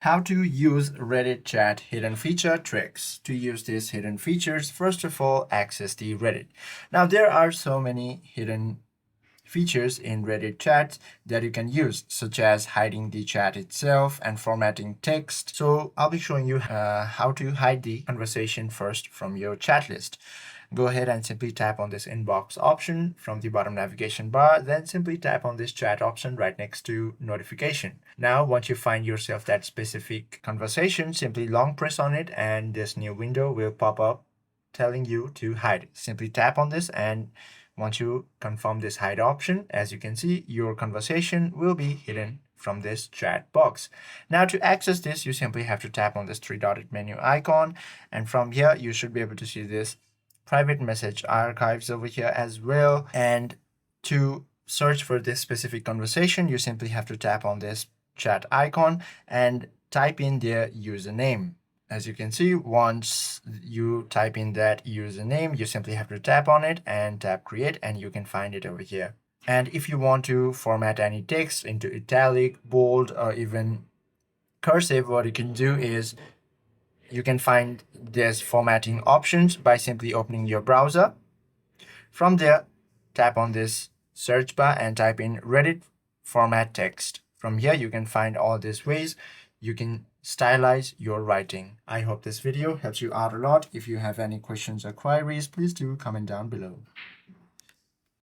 How to use Reddit chat hidden feature tricks. To use these hidden features, first of all, access the Reddit. Now, there are so many hidden features in Reddit chats that you can use, such as hiding the chat itself and formatting text. So I'll be showing you how to hide the conversation first from your chat list. Go ahead and simply tap on this inbox option from the bottom navigation bar, then simply tap on this chat option right next to notification. Now, once you find yourself that specific conversation, simply long press on it and this new window will pop up telling you to hide it. Simply tap on this, and once you confirm this hide option, as you can see, your conversation will be hidden from this chat box. Now, to access this, you simply have to tap on this three-dotted menu icon, and from here you should be able to see this private message archives over here as well. And to search for this specific conversation, you simply have to tap on this chat icon and type in their username. As you can see, once you type in that username, you simply have to tap on it and tap create, and you can find it over here. And if you want to format any text into italic, bold, or even cursive, what you can do is you can find this formatting options by simply opening your browser. From there, tap on this search bar and type in Reddit format text. From here, you can find all these ways you can stylize your writing. I hope this video helps you out a lot. If you have any questions or queries, please do comment down below.